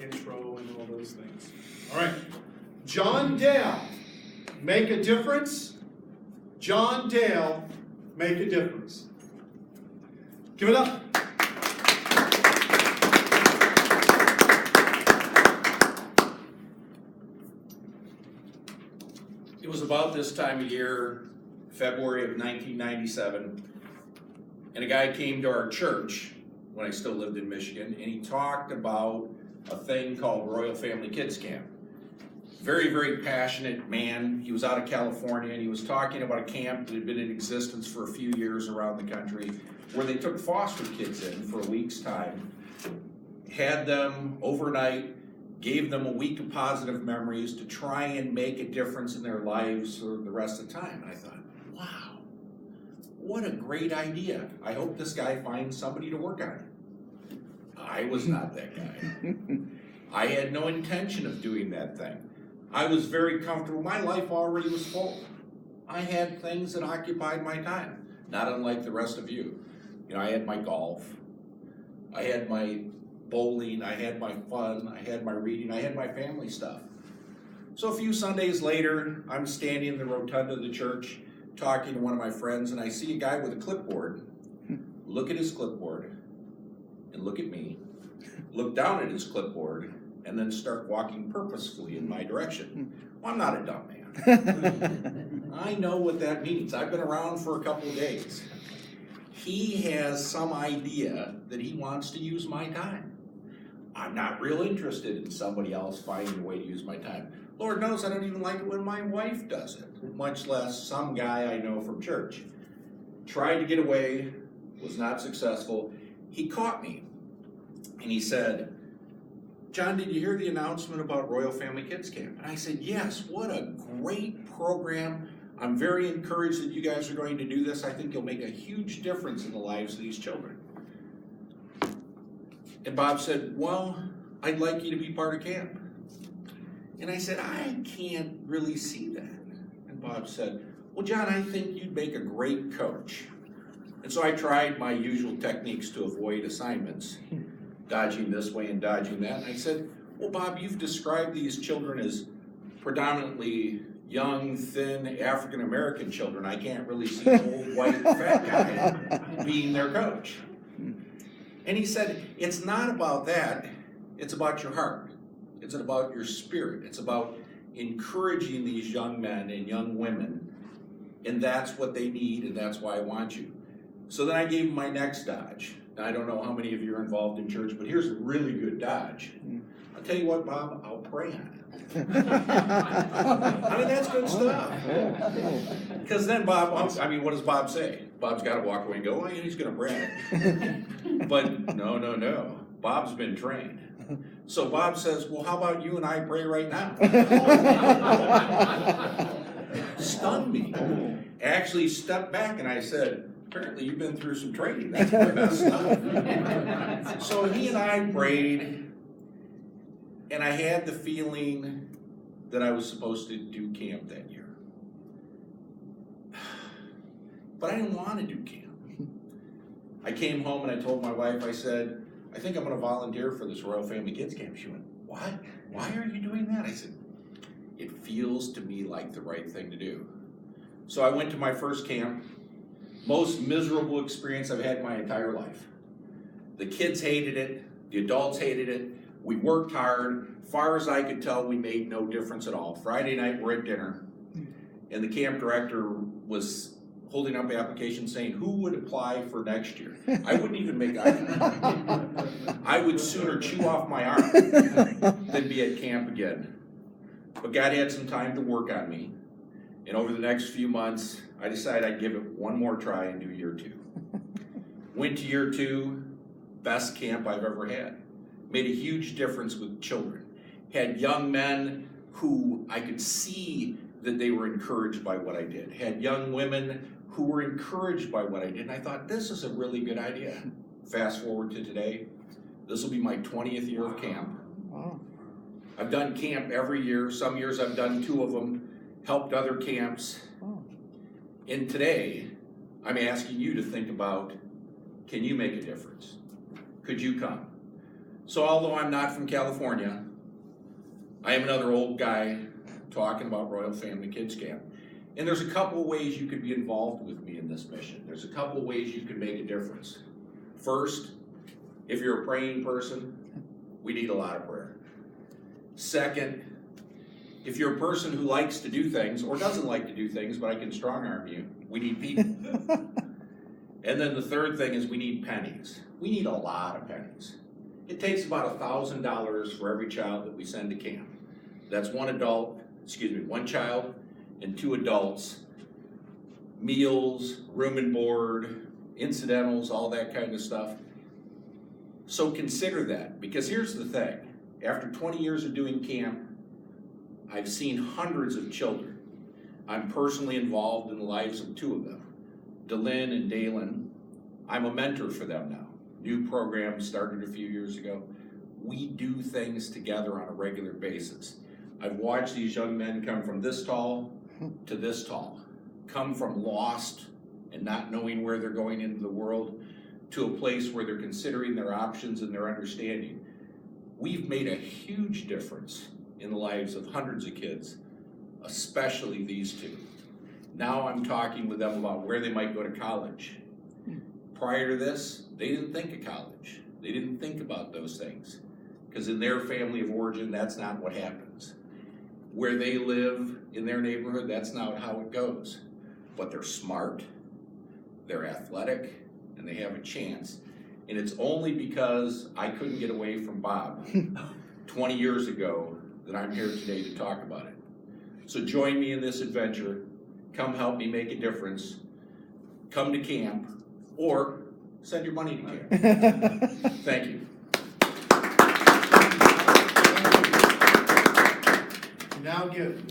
intro and all those things. All right. John Dale, make a difference. John Dale, make a difference. Give it up. It was about this time of year, February of 1997, and a guy came to our church when I still lived in Michigan, and he talked about a thing called Royal Family Kids Camp. Very, very passionate man. He was out of California, and he was talking about a camp that had been in existence for a few years around the country, where they took foster kids in for a week's time, had them overnight, gave them a week of positive memories to try and make a difference in their lives for the rest of the time. And I thought, wow, what a great idea. I hope this guy finds somebody to work on it. I was not that guy. I had no intention of doing that thing. I was very comfortable. My life already was full. I had things that occupied my time, not unlike the rest of you. You know, I had my golf, I had my bowling, I had my fun, I had my reading, I had my family stuff. So a few Sundays later, I'm standing in the rotunda of the church talking to one of my friends, and I see a guy with a clipboard look at his clipboard and look at me, look down at his clipboard, and then start walking purposefully in my direction. Well, I'm not a dumb man. I know what that means. I've been around for a couple of days. He has some idea that he wants to use my time. I'm not real interested in somebody else finding a way to use my time. Lord knows I don't even like it when my wife does it, much less some guy I know from church. Tried to get away, was not successful. He caught me, and he said, John, did you hear the announcement about Royal Family Kids Camp? And I said, yes, what a great program. I'm very encouraged that you guys are going to do this. I think you'll make a huge difference in the lives of these children. And Bob said, well, I'd like you to be part of camp. And I said, I can't really see that. And Bob said, well, John, I think you'd make a great coach. And so I tried my usual techniques to avoid assignments, dodging this way and dodging that. And I said, well, Bob, you've described these children as predominantly young, thin, African-American children. I can't really see an old, white, fat guy being their coach. And he said, it's not about that. It's about your heart. It's about your spirit. It's about encouraging these young men and young women. And that's what they need, and that's why I want you. So then I gave him my next dodge. Now, I don't know how many of you are involved in church, but here's a really good dodge. I'll tell you what, Bob, I'll pray on it. I mean, that's good stuff. Because then Bob, what does Bob say? Bob's got to walk away and go, well, he's going to pray on it. But no. Bob's been trained. So Bob says, well, how about you and I pray right now? Stunned me. Actually stepped back and I said, apparently you've been through some training. That's my best stuff. So he and I prayed, and I had the feeling that I was supposed to do camp that year. But I didn't want to do camp. I came home and I told my wife, I said, I think I'm going to volunteer for this Royal Family Kids Camp. She went, what? Why are you doing that? I said, it feels to me like the right thing to do. So I went to my first camp. Most miserable experience I've had in my entire life. The kids hated it. The adults hated it. We worked hard. Far as I could tell, we made no difference at all. Friday night, we're at dinner, and the camp director was holding up applications saying, who would apply for next year? I wouldn't even make eye contact. I would sooner chew off my arm than be at camp again. But God had some time to work on me, and over the next few months, I decided I'd give it one more try and do year 2. Went to year 2, best camp I've ever had. Made a huge difference with children. Had young men who I could see that they were encouraged by what I did. Had young women who were encouraged by what I did. And I thought, this is a really good idea. Fast forward to today. This will be my 20th year of camp. Wow. I've done camp every year. Some years I've done 2 of them. Helped other camps. Oh. And today, I'm asking you to think about, can you make a difference? Could you come? So although I'm not from California, I am another old guy talking about Royal Family Kids Camp. And there's a couple ways you could be involved with me in this mission. There's a couple ways you could make a difference. First, if you're a praying person, we need a lot of prayer. Second, if you're a person who likes to do things or doesn't like to do things, but I can strong arm you, we need people. And then the third thing is we need pennies. We need a lot of pennies. It takes about $1,000 for every child that we send to camp. That's one child and 2 adults, meals, room and board, incidentals, all that kind of stuff. So consider that, because here's the thing. After 20 years of doing camp, I've seen hundreds of children. I'm personally involved in the lives of 2 of them, Delyn and Dalen. I'm a mentor for them now. New program started a few years ago. We do things together on a regular basis. I've watched these young men come from this tall to this tall, come from lost and not knowing where they're going into the world to a place where they're considering their options and their understanding. We've made a huge difference in the lives of hundreds of kids, especially these 2. Now I'm talking with them about where they might go to college. Prior to this, they didn't think of college. They didn't think about those things, because in their family of origin, that's not what happens. Where they live in their neighborhood, that's not how it goes. But they're smart, they're athletic, and they have a chance. And it's only because I couldn't get away from Bob 20 years ago that I'm here today to talk about it. So join me in this adventure. Come help me make a difference. Come to camp, or send your money to camp. Thank you. Now give